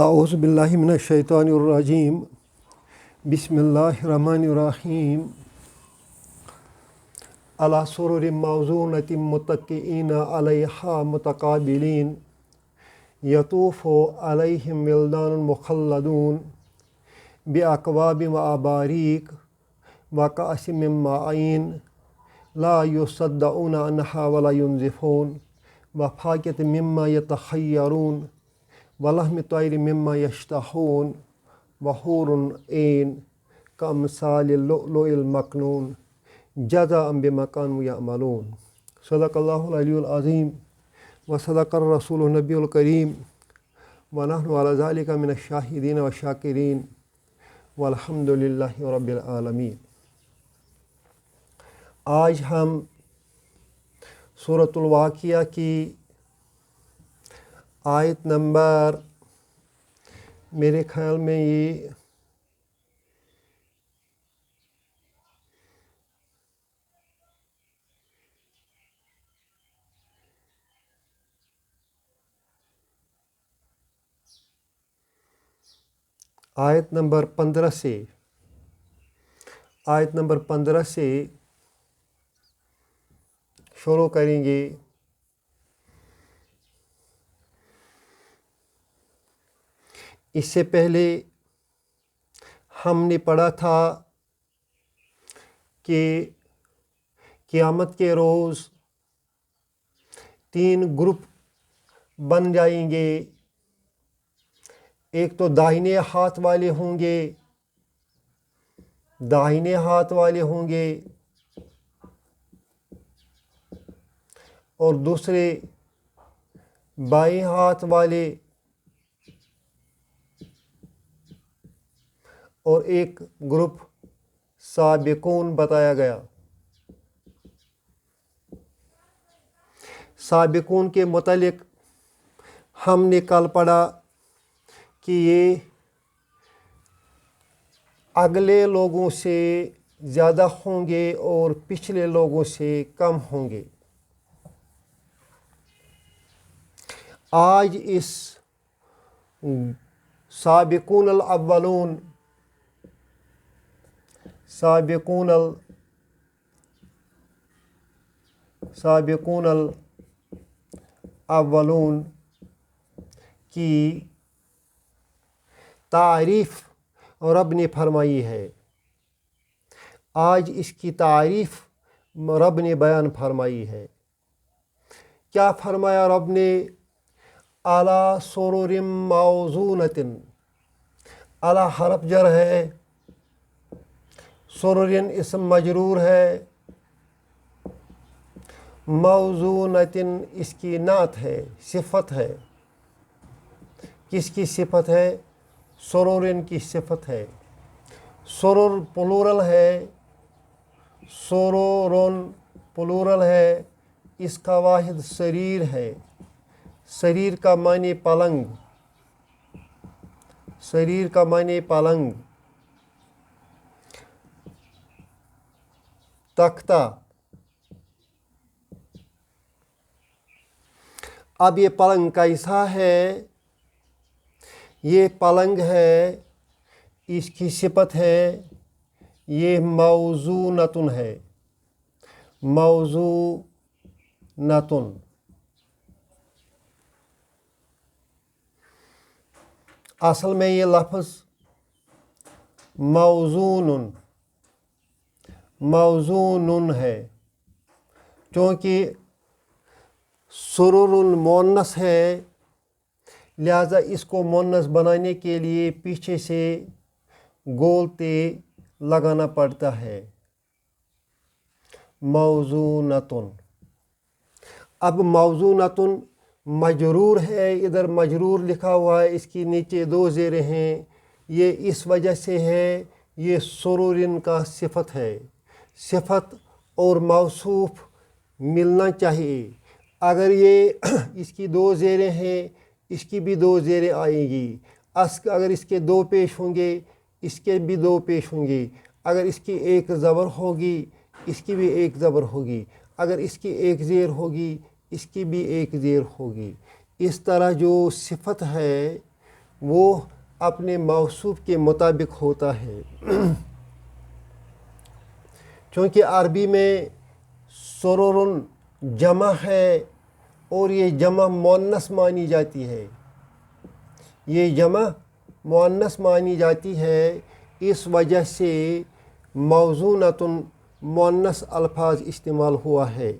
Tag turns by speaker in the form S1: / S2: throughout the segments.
S1: اعوذ باللہ من الشیطان الرجیم بسم اللہ الرحمن الرحیم علی سرر موضونۃ متکئین علیہا متقابلین یطوف علیہم ولدان مخلدون باکواب واباریک وکأس من معین لا یصدعون عنہا ولا ینزفون وفاکہۃ مما یتخیرون ولحم طیر مما یشتہون وحور عین کامثال اللؤلؤ المکنون جزاء بما كانوا یعملون۔ صدق اللہ العلی العظیم وصدق الرسول النبی الکریم ونحن علی ذلک من الشاہدین والشاکرین والحمد للہ رب العالمین۔ آج ہم سورۃ الواقعہ کی آیت نمبر میرے خیال میں یہ آیت نمبر 15 سے شروع کریں گے۔ اس سے پہلے ہم نے پڑھا تھا کہ قیامت کے روز 3 گروپ بن جائیں گے۔ ایک تو داہنے ہاتھ والے ہوں گے اور دوسرے بائیں ہاتھ والے، اور ایک گروپ سابقون بتایا گیا۔ سابقون کے متعلق ہم نے کل پڑھا کہ یہ اگلے لوگوں سے زیادہ ہوں گے اور پچھلے لوگوں سے کم ہوں گے۔ آج اس سابقون الاولون کی تعریف رب نے فرمائی ہے۔ آج اس کی تعریف رب نے بیان فرمائی ہے۔ کیا فرمایا رب نے؟ علی سرر موضونۃ، علی حرف جر ہے، سرر اسم مجرور ہے، موضونۃ اس کی نعت ہے، صفت ہے۔ کس کی صفت ہے؟ سرر کی صفت ہے۔ سرر پلورل ہے، سرور پلورل ہے، اس کا واحد سریر ہے۔ سریر کا معنی پلنگ، تختہ۔ اب یہ پلنگ کیسا ہے؟ یہ پلنگ ہے، اس کی صفت ہے، یہ موضونۃ ہے، موضونۃ۔ اصل میں یہ لفظ موضون ہے، چونکہ سرر مؤنث ہے، لہذا اس کو مؤنث بنانے کے لیے پیچھے سے گول تے لگانا پڑتا ہے، موضونۃ۔ اب موضونۃ مجرور ہے، ادھر مجرور لکھا ہوا ہے، اس کی نیچے 2 زیریں ہیں۔ یہ اس وجہ سے ہے، یہ سرور کا صفت ہے۔ صفت اور موصوف ملنا چاہیے۔ اگر یہ اس کی 2 زیریں ہیں، اس کی بھی 2 زیریں آئیں گی۔ اگر اس کے 2 پیش ہوں گے، اس کے بھی 2 پیش ہوں گے۔ اگر اس کی 1 زبر ہوگی، اس کی بھی 1 زبر ہوگی۔ اگر اس کی 1 زیر ہوگی، اس کی بھی 1 زیر ہوگی۔ اس طرح جو صفت ہے وہ اپنے موصوف کے مطابق ہوتا ہے. چونکہ عربی میں سرور جمع ہے اور یہ جمع مؤنث مانی جاتی ہے. یہ جمع مؤنث مانی جاتی ہے، اس وجہ سے موزونۃ مؤنث الفاظ استعمال ہوا ہے.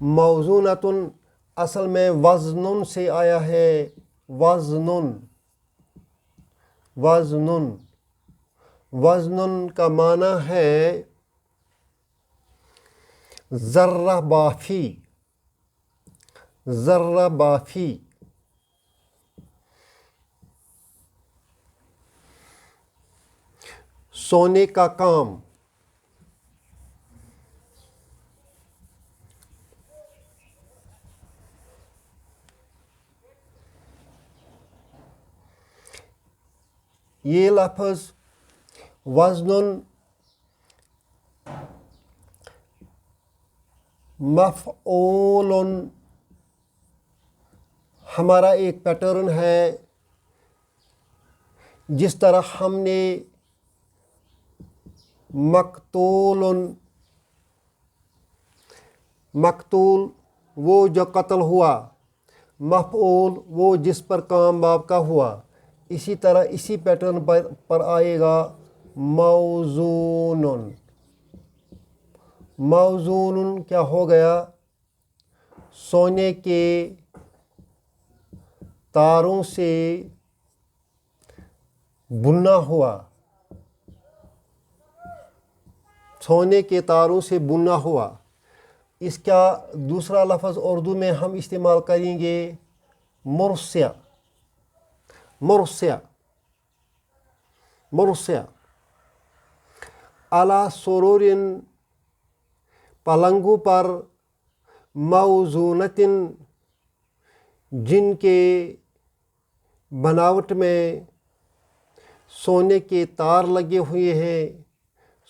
S1: موزونۃ اصل میں وزن سے آیا ہے. وزن کا معنی ہے ذرہ بافی. سونے کا کام. یہ لفظ وزن مفعول ہمارا ایک پیٹرن ہے. جس طرح ہم نے مقتول وہ جو قتل ہوا، مفعول وہ جس پر کام باب کا ہوا، اسی طرح اسی پیٹرن پر آئے گا موزون. موزون کیا ہو گیا؟ سونے کے تاروں سے بنا ہوا. سونے کے تاروں سے بنا ہوا. اس کا دوسرا لفظ اردو میں ہم استعمال کریں گے مرصع. علی سرور پلنگوں پر موزونۃ جن کے بناوٹ میں سونے کے تار لگے ہوئے ہیں.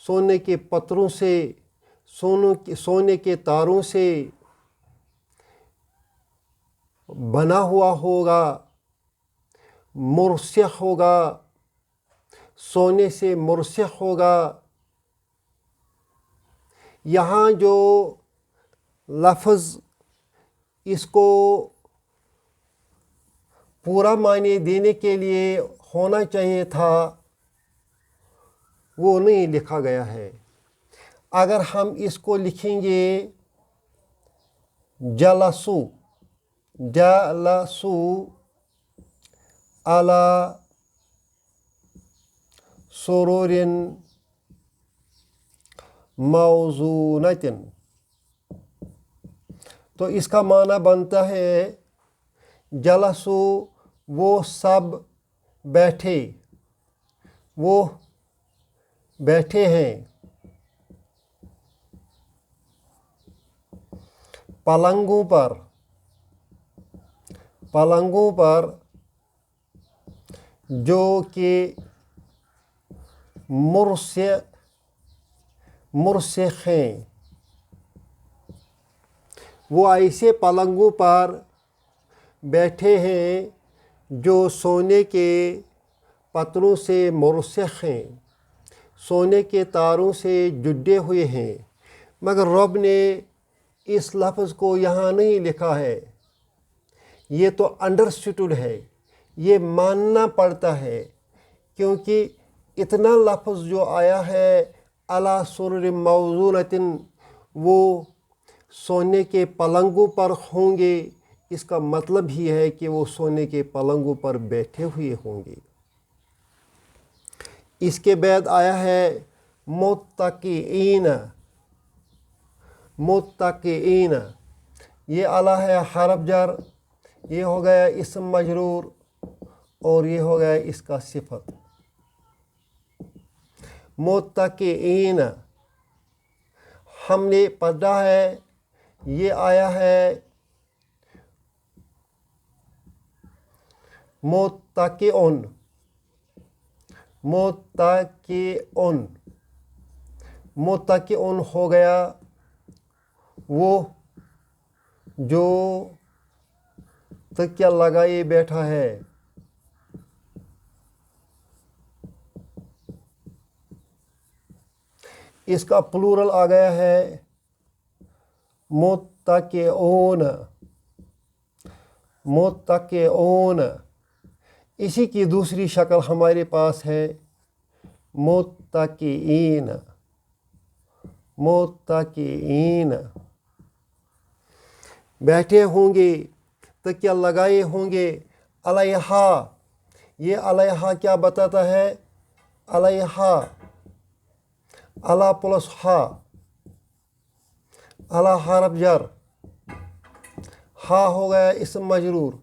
S1: سونے کے پتروں سے سونے کے تاروں سے بنا ہوا ہوگا، مرصع ہوگا، سونے سے مرصع ہوگا. یہاں جو لفظ اس کو پورا معنی دینے کے لیے ہونا چاہیے تھا وہ نہیں لکھا گیا ہے. اگر ہم اس کو لکھیں گے جلسو علی سرور موزونۃ، تو اس کا معنی بنتا ہے جلسو وہ سب بیٹھے ہیں پلنگوں پر جو کہ مرصع ہیں. وہ ایسے پلنگوں پر بیٹھے ہیں جو سونے کے پتروں سے مرصع ہیں، سونے کے تاروں سے جڑے ہوئے ہیں. مگر رب نے اس لفظ کو یہاں نہیں لکھا ہے. یہ تو انڈرسٹوڈ ہے، یہ ماننا پڑتا ہے، کیونکہ اتنا لفظ جو آیا ہے علی سرور موزونۃ وہ سونے کے پلنگوں پر ہوں گے. اس کا مطلب ہی ہے کہ وہ سونے کے پلنگوں پر بیٹھے ہوئے ہوں گے. اس کے بعد آیا ہے متکئین. یہ علی ہے حرف جر، یہ ہو گیا اسم مجرور اور یہ ہو گیا اس کا صفت. متکئین ہم نے پڑھا ہے، یہ آیا ہے متکئن ہو گیا وہ جو تکیہ لگائے بیٹھا ہے. اس کا پلورل آ گیا ہے متکئون، متکئون۔ اسی کی دوسری شکل ہمارے پاس ہے متکئین، متکئین۔ بیٹھے ہوں گے، تکیہ لگائے ہوں گے، علیہا، یہ علیہا کیا بتاتا ہے؟ علیہا، علی پلس ہا، علی حرف جر، ہا ہو گیا اسم مجرور،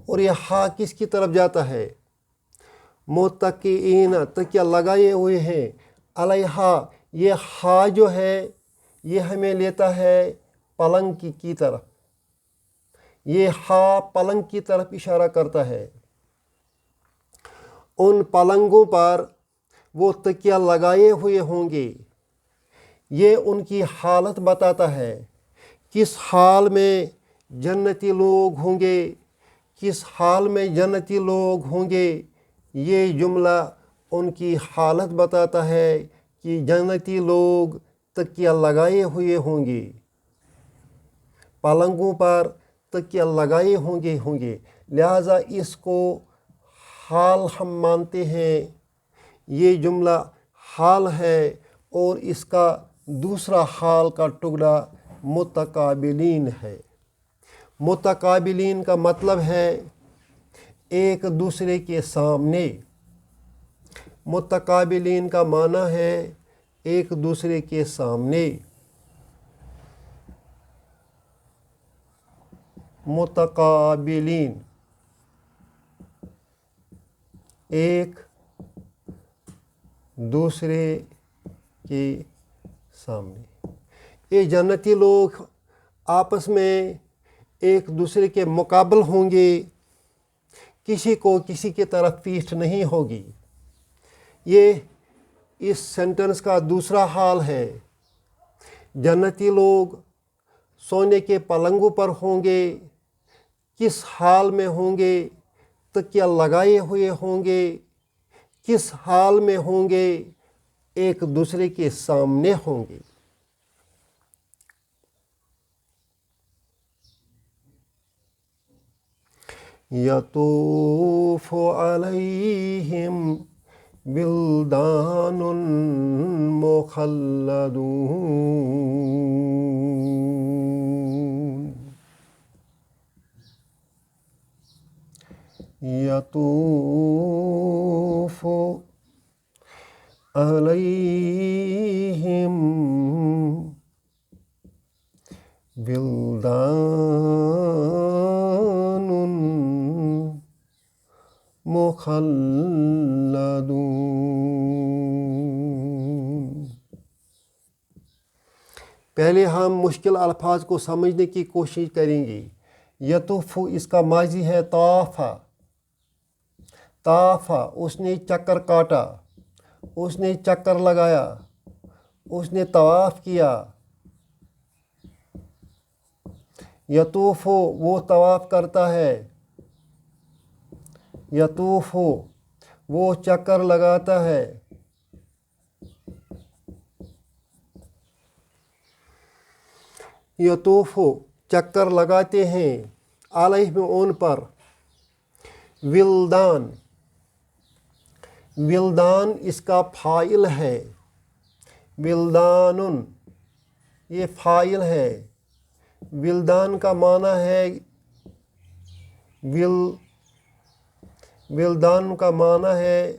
S1: اور یہ ہا کس کی طرف جاتا ہے؟ متکئین، تکیہ لگائے ہوئے ہیں، علیہا، یہ ہا جو ہے یہ ہمیں لیتا ہے پلنگ کی طرف، یہ ہا پلنگ کی طرف اشارہ کرتا ہے۔ ان پلنگوں پر وہ تکیہ لگائے ہوئے ہوں گے، یہ ان کی حالت بتاتا ہے، کس حال میں جنتی لوگ ہوں گے، کس حال میں جنتی لوگ ہوں گے۔ یہ جملہ ان کی حالت بتاتا ہے کہ جنتی لوگ تکیہ لگائے ہوئے ہوں گے، پلنگوں پر تکیہ لگائے ہوں گے، لہٰذا اس کو حال ہم مانتے ہیں، یہ جملہ حال ہے، اور اس کا دوسرا حال کا ٹکڑا متقابلین ہے۔ متقابلین کا مطلب ہے ایک دوسرے کے سامنے، متقابلین کا معنی ہے ایک دوسرے کے سامنے، متقابلین، ایک دوسرے کے سامنے۔ یہ جنتی لوگ آپس میں ایک دوسرے کے مقابل ہوں گے، کسی کو کسی کی طرف پیٹھ نہیں ہوگی۔ یہ اس سینٹنس کا دوسرا حال ہے۔ جنتی لوگ سونے کے پلنگوں پر ہوں گے، کس حال میں ہوں گے؟ تکیہ لگائے ہوئے ہوں گے، کس حال میں ہوں گے؟ ایک دوسرے کے سامنے ہوں گے۔ یطوف علیہم بلدان مخلدون، یطوف علیہم بلدان مخلدون۔ پہلے ہم مشکل الفاظ کو سمجھنے کی کوشش کریں گے۔ یطوف اس کا ماضی ہے طافہ، طافہ اس نے چکر کاٹا، اس نے چکر لگایا، اس نے طواف کیا۔ یطوف وہ طواف کرتا ہے، یطوف وہ چکر لگاتا ہے۔ یطوف چکر لگاتے ہیں، علیہم ان پر، ولدان، ولدان اس کا فاعل ہے، ولدان یہ فاعل ہے۔ ولدان کا معنی ہے ولدان کا معنی ہے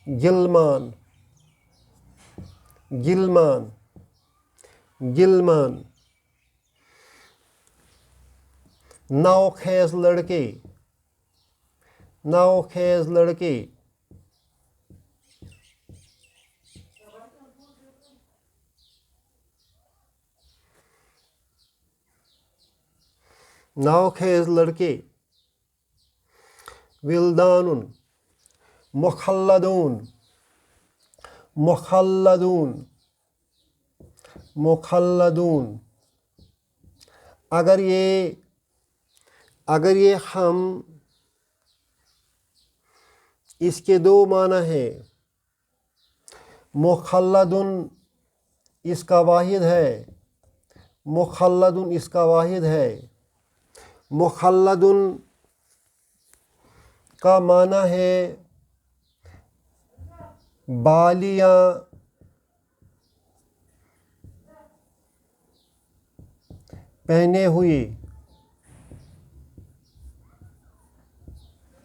S1: غلمان، غلمان، غلمان، نوخیز لڑکے، نوخیز لڑکے۔ نوخیز لڑکے۔ ولدان مخلدون، مخلدون، مخلدون۔ اگر یہ ہم اس کے دو معنی ہیں، مخلدن اس کا واحد ہے، مخلدن اس کا واحد ہے۔ مخلدن کا معنی ہے بالیاں پہنے ہوئے،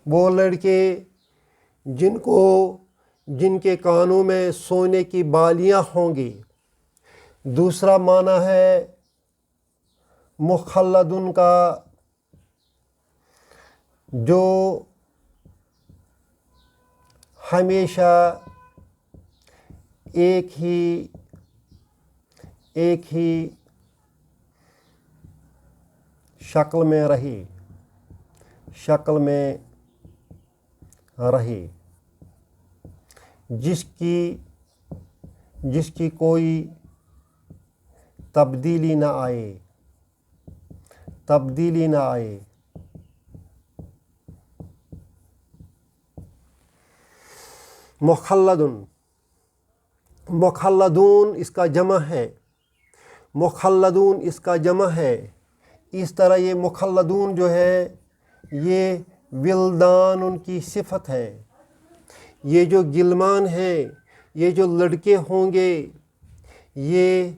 S1: وہ لڑکے جن کے کانوں میں سونے کی بالیاں ہوں گی۔ دوسرا معنی ہے مخلدن کا جو ہمیشہ ایک ہی شکل میں رہے، جس کی کوئی تبدیلی نہ آئے۔ مخلدون اس کا جمع ہے، اس طرح یہ مخلدون جو ہے یہ ولدان ان کی صفت ہے۔ یہ جو غلمان ہیں، یہ جو لڑکے ہوں گے، یہ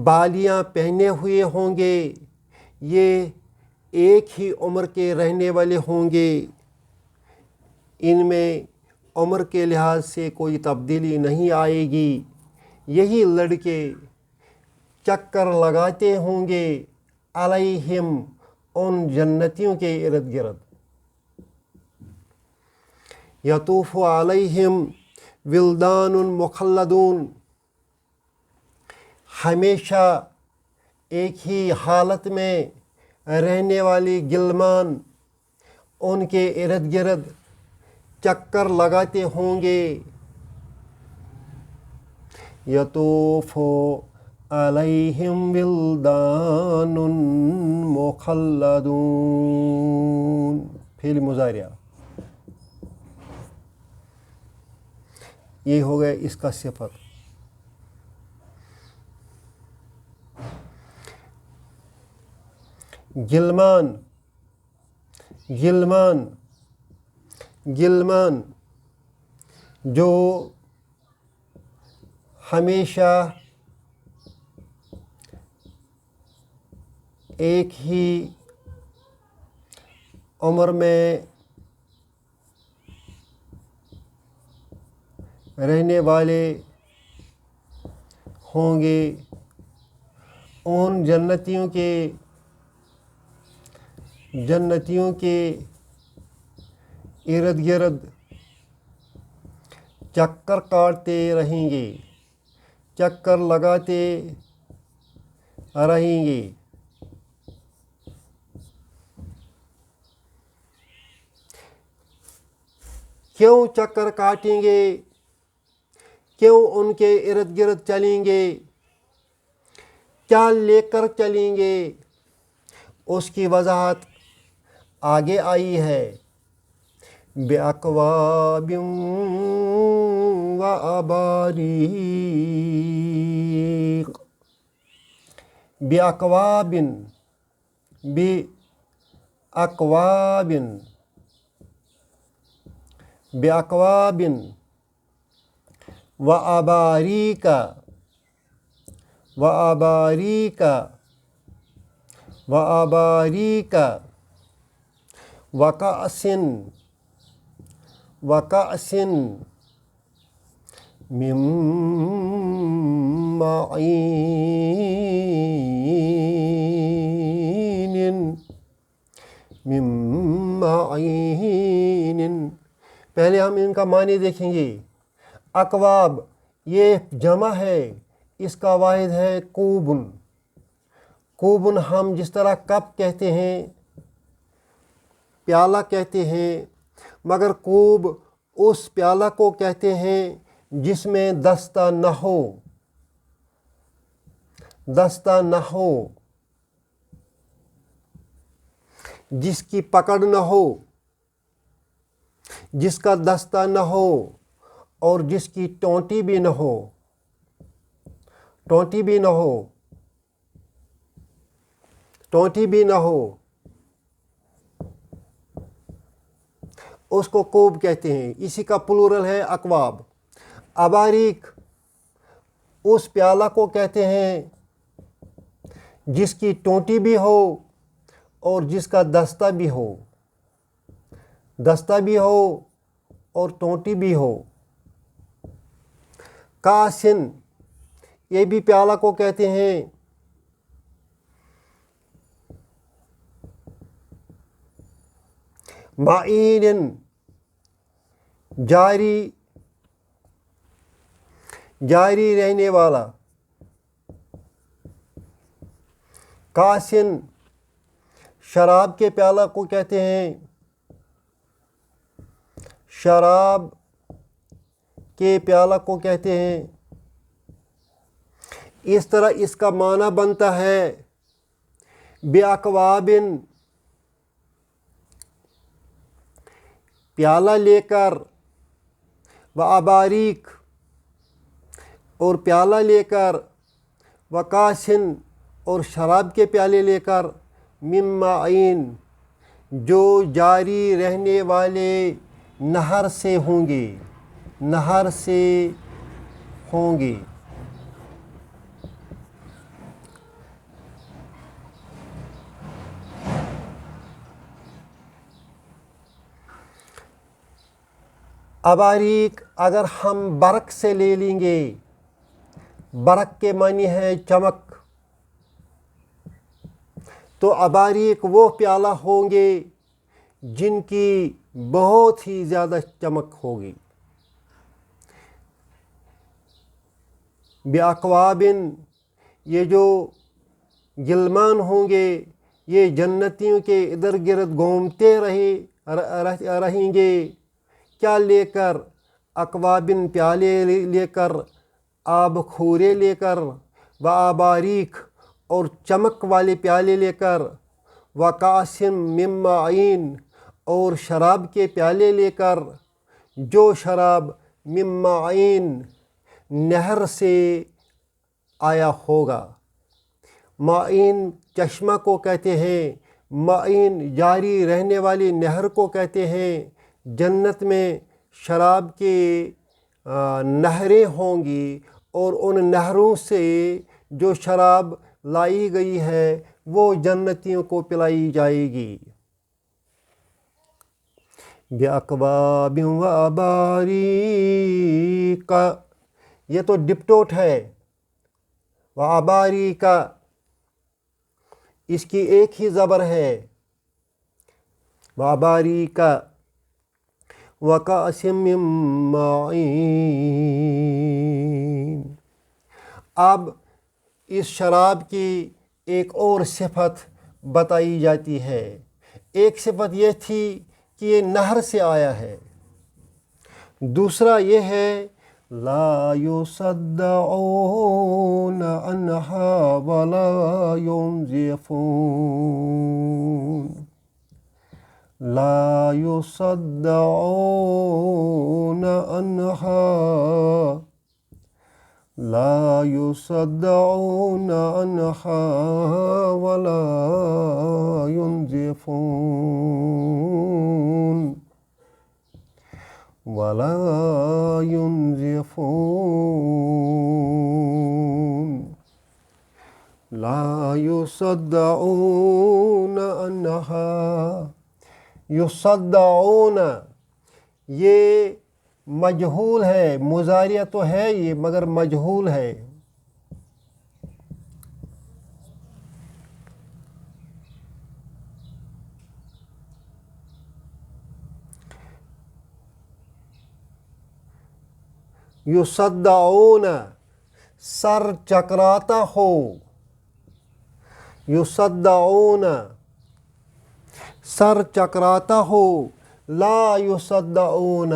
S1: بالیاں پہنے ہوئے ہوں گے، یہ ایک ہی عمر کے رہنے والے ہوں گے، ان میں عمر کے لحاظ سے کوئی تبدیلی نہیں آئے گی۔ یہی لڑکے چکر لگاتے ہوں گے علیہم ان جنتیوں کے ارد گرد۔ یطوف علیہم ولدان مخلدون، ہمیشہ ایک ہی حالت میں رہنے والی غلمان ان کے ارد گرد چکر لگاتے ہوں گے۔ یطوف علیہم ولدان مخلدون، فعل مضارع، یہ ہو گیا اس کا صفت۔ غلمان جو ہمیشہ ایک ہی عمر میں رہنے والے ہوں گے، ان جنتیوں کے ارد گرد چکر کاٹتے رہیں گے، چکر لگاتے رہیں گے۔ کیوں چکر کاٹیں گے؟ کیوں ان کے ارد گرد چلیں گے؟ کیا لے کر چلیں گے؟ اس کی وضاحت آگے آئی ہے۔ بِأَكْوَابٍ وَأَبَارِيقَ، بِأَكْوَابٍ وَأَبَارِيقَ وَكَأْسٍ مِّن معین۔ پہلے ہم ان کا معنی دیکھیں گے۔ اکواب یہ جمع ہے، اس کا واحد ہے کوبن۔ کوبن ہم جس طرح کپ کہتے ہیں، پیالہ کہتے ہیں، مگر کوب اس پیالہ کو کہتے ہیں جس میں دستہ نہ ہو، جس کی پکڑ نہ ہو، جس کا دستہ نہ ہو، اور جس کی ٹونٹی بھی نہ ہو، ٹونٹی بھی نہ ہو، ٹونٹی بھی نہ ہو، اس کو کوب کہتے ہیں۔ اسی کا پلورل ہے اکواب۔ اباریک اس پیالہ کو کہتے ہیں جس کی ٹونٹی بھی ہو اور جس کا دستہ بھی ہو، دستہ بھی ہو اور ٹونٹی بھی ہو۔ کاسن یہ بھی پیالہ کو کہتے ہیں معین جاری رہنے والا۔ کاسن شراب کے پیالہ کو کہتے ہیں، شراب کے پیالہ کو کہتے ہیں۔ اس طرح اس کا معنی بنتا ہے بِأَكْوَابٍ پیالہ لے کر، وَأَبَارِيق اور پیالہ لے کر، وَكَاسٍ اور شراب کے پیالے لے کر، مِن مَّعِينٍ جو جاری رہنے والے نہر سے ہوں گے، نہر سے ہوں گے۔ اباریک اگر ہم برق سے لے لیں گے، برق کے معنی ہے چمک، تو اباریک وہ پیالہ ہوں گے جن کی بہت ہی زیادہ چمک ہوگی۔ بِأَكْوَابٍ یہ جو غلمان ہوں گے یہ جنتیوں کے ادھر گرد گھومتے رہیں گے، کیا لے کر؟ اکوابن پیالے لے کر، آب خورے لے کر، وآباریک اور چمک والے پیالے لے کر، وکاسم من معین اور شراب کے پیالے لے کر، جو شراب من معین نہر سے آیا ہوگا۔ معین چشمہ کو کہتے ہیں، معین جاری رہنے والی نہر کو کہتے ہیں۔ جنت میں شراب کی نہریں ہوں گی اور ان نہروں سے جو شراب لائی گئی ہے وہ جنتیوں کو پلائی جائے گی۔ بِأَكْوَابٍ وَأَبَارِيقَ یہ تو ڈپٹوٹ ہے، وَأَبَارِيقَ اس کی ایک ہی زبر ہے، وَأَبَارِيقَ وَكَأْسٍ مِّن مَّعِينٍ۔ اب اس شراب کی ایک اور صفت بتائی جاتی ہے۔ ایک صفت یہ تھی کہ یہ نہر سے آیا ہے، دوسرا یہ ہے لا يصدعون عنها ولا ينزفون، لا يصدعون عنها، لا يصدعون عنها ولا ينزفون، ولا ينزفون، لا يصدعون عنها۔ یصدعون یہ مجہول ہے، مضارع تو ہے یہ مگر مجہول ہے۔ یصدعون سر چکراتا ہو، یصدعون سر چکراتا ہو، لا یصدعون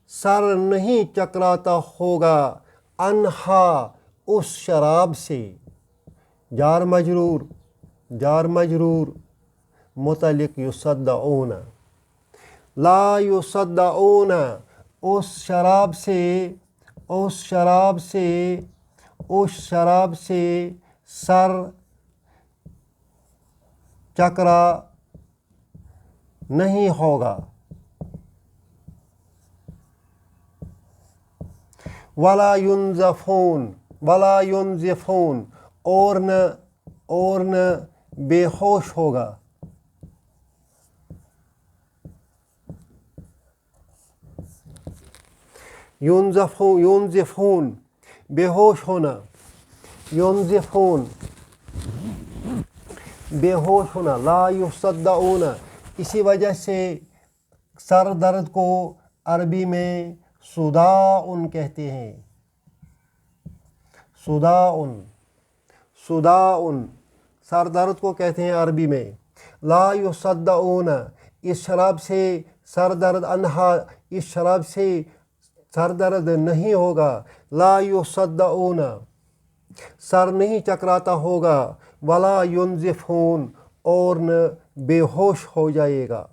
S1: سر نہیں چکراتا ہوگا، عنہا اس شراب سے۔ جار مجرور، جار مجرور متعلق یصدعون، لا یصدعون اس شراب سے سر چکرا نہیں ہوگا. ولا ينزفون اور نہ بے ہوش ہوگا. ينزفون بے ہوش ہونا. بے ہوش ہونا. لا يصدعون اسی وجہ سے سر درد کو عربی میں صداع کہتے ہیں. صداع سر درد کو کہتے ہیں عربی میں. لا يصدعون اس شراب سے سر درد نہیں ہوگا. لا يصدعون سر نہیں چکراتا ہوگا. ولا ينزفون اور نہ بے ہوش ہو جائے گا.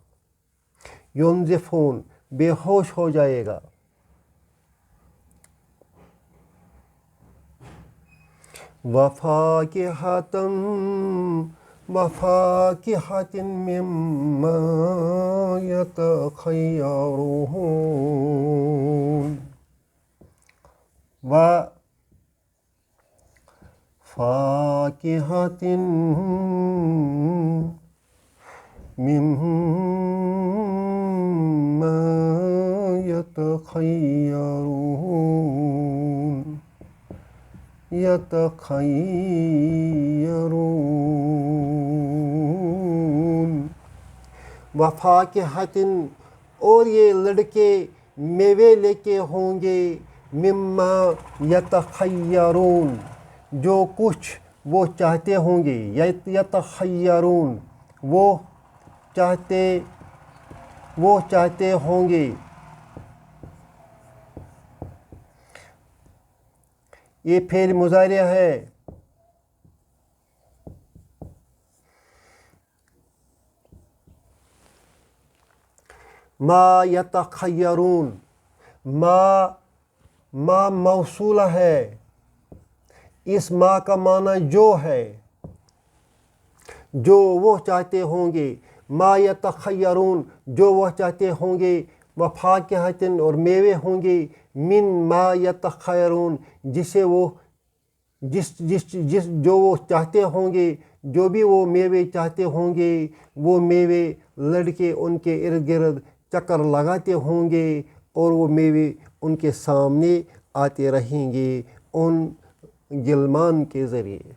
S1: ينزفون بے ہوش ہو جائے گا. وفاكهة مما يتخيرون. وفاكهة مما يتخيرون. وفاكهة اور یہ لڑکے میوے لے کے ہوں گے. مما یتخیرون جو کچھ وہ چاہتے ہوں گے. یتخیرون وہ چاہتے ہوں گے. یہ فعل مضارع ہے. ما یتخیرون ما موصولہ ہے. اس ما کا معنی جو ہے. جو وہ چاہتے ہوں گے. ما یتخیرون جو وہ چاہتے ہوں گے. وفاکہۃ اور میوے ہوں گے. من ما یتخیرون جسے وہ جو وہ چاہتے ہوں گے. جو بھی وہ میوے چاہتے ہوں گے وہ میوے لڑکے ان کے ارد گرد چکر لگاتے ہوں گے اور وہ میوے ان کے سامنے آتے رہیں گے ان غلمان کے ذریعے.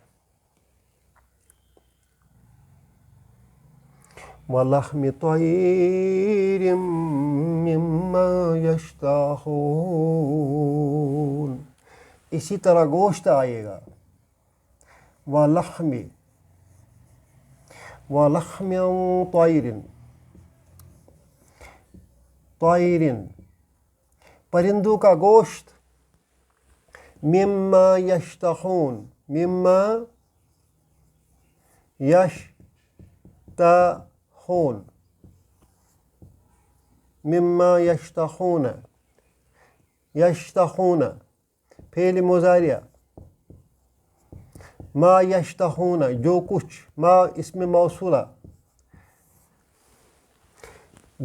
S1: وَلَحْمِ طَيْرٍ مِّمَّا يَشْتَهُونَ اسی طرح گوشت آئے گا. وَلَحْمِ طَيْرٍ پرندوں کا گوشت. مِّمَّا يَشْتَهُونَ مِّمَّا يَشْتَهُونَ فعل مضارع. ما یشتہون جو کچھ. ما اسم موصولہ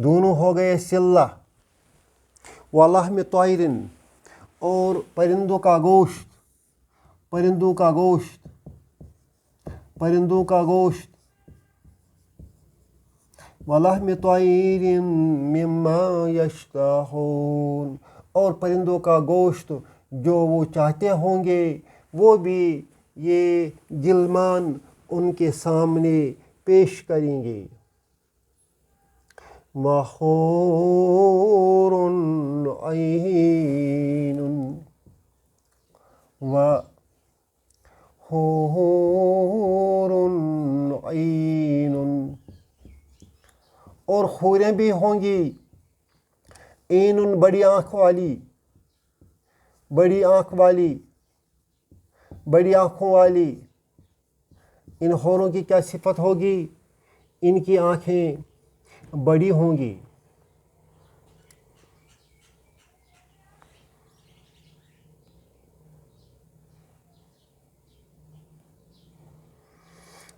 S1: دونوں ہو گئے صلہ. وَلَحْمِ طَيْرٍ اور پرندوں کا گوشت. وَلَحْمِ طَيْرٍ مِّمَّا يَشْتَهُونَ اور پرندوں کا گوشت جو وہ چاہتے ہوں گے وہ بھی یہ غلمان ان کے سامنے پیش کریں گے. وَحُورٌ عَيْنٌ اور حوریں بھی ہوں گی. عین بڑی آنکھوں والی. ان حوروں کی کیا صفت ہوگی؟ ان کی آنکھیں بڑی ہوں گی.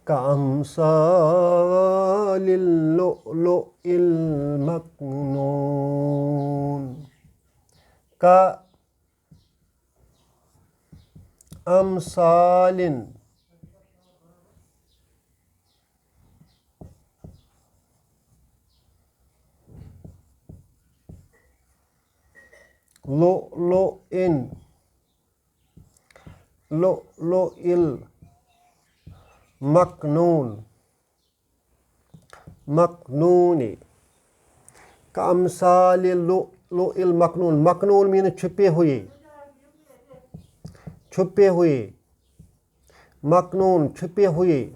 S1: كأمثال اللؤلؤ المكنون كأمثال لؤلؤ مكنون كأمثال اللؤلؤ المكنون. مكنون مین چھپے ہوئے مكنون چھپے ہوئے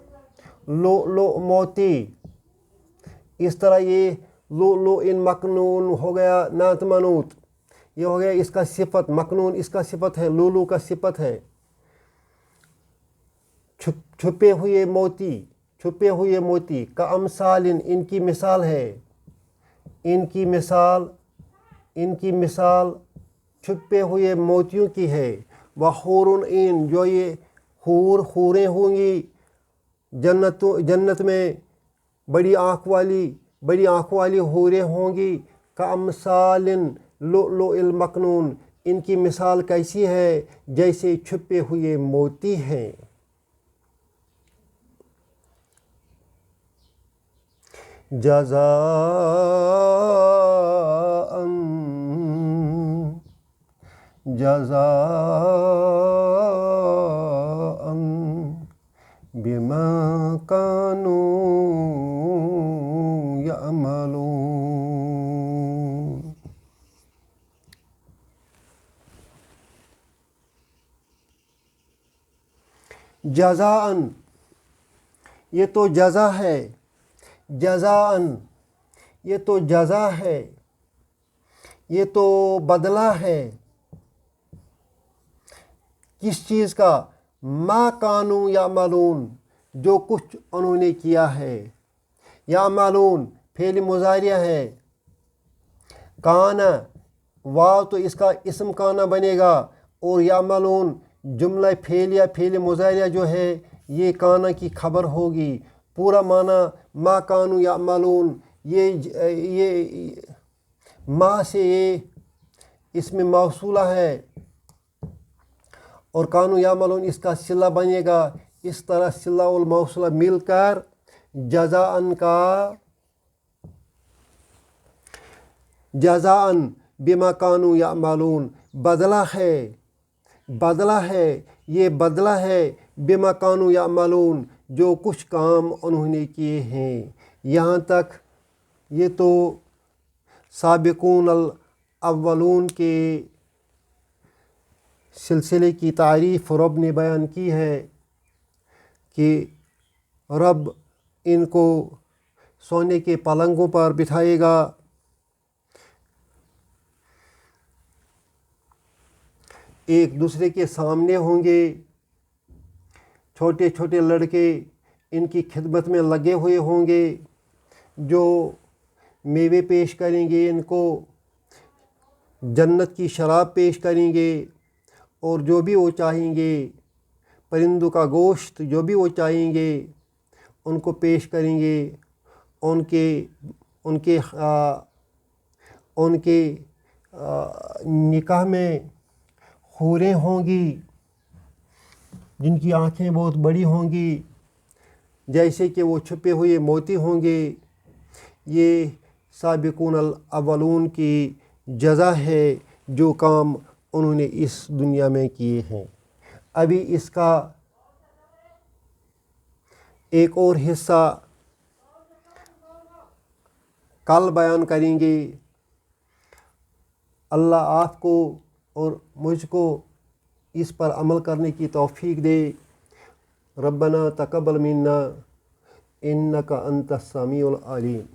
S1: لؤلؤ موتی. اس طرح یہ لؤلؤ مكنون ہو گیا نعت منوط. یہ ہو گیا اس کا صفت. مكنون اس کا صفت ہے، لؤلؤ کا صفت ہے. چھپے ہوئے موتی كأمثال ان کی مثال ہے، ان کی مثال چھپے ہوئے موتیوں کی ہے. وحور عین جو یہ حوریں ہوں گی جنت میں، بڑی آنکھ والی حوریں ہوں گی. كأمثال اللؤلؤ المكنون ان کی مثال کیسی ہے؟ جیسے چھپے ہوئے موتی ہیں. جزاء بما كانوا يعملون. جزاء یہ تو جزا ہے، یہ تو جزا ہے، یہ تو بدلہ ہے. کس چیز کا؟ ما کانوا یعملون جو کچھ انہوں نے کیا ہے. یعملون فعل مضارع ہے. کانا واو تو اس کا اسم کانا بنے گا، اور یعملون جملہ فعل مضارع جو ہے یہ کانا کی خبر ہوگی. پورا معنی ما کانوا یعملون. یہ ما سے یہ اسم موصولہ ہے، اور کانوا یعملون اس کا صلہ بنے گا. اس طرح صلہ والموصولہ مل کر جزاء بما کانوا یعملون بدلہ ہے. یہ بدلہ ہے بما کانوا یعملون جو کچھ کام انہوں نے کیے ہیں. یہاں تک یہ تو سابقون الاولون کے سلسلے کی تعریف رب نے بیان کی ہے کہ رب ان کو سونے کے پلنگوں پر بٹھائے گا، ایک دوسرے کے سامنے ہوں گے. چھوٹے چھوٹے لڑکے ان کی خدمت میں لگے ہوئے ہوں گے جو میوے پیش کریں گے، ان کو جنت کی شراب پیش کریں گے، اور جو بھی وہ چاہیں گے، پرندوں کا گوشت جو بھی وہ چاہیں گے ان کو پیش کریں گے. ان کے نکاح میں حوریں ہوں گی جن کی آنکھیں بہت بڑی ہوں گی، جیسے کہ وہ چھپے ہوئے موتی ہوں گے. یہ سابقون الاولون کی جزا ہے جو کام انہوں نے اس دنیا میں کیے ہیں. ابھی اس کا ایک اور حصہ کل بیان کریں گے. اللہ آپ کو اور مجھ کو اس پر عمل کرنے کی توفیق دے. ربنا تقبل منا انک انت السمیع العلیم.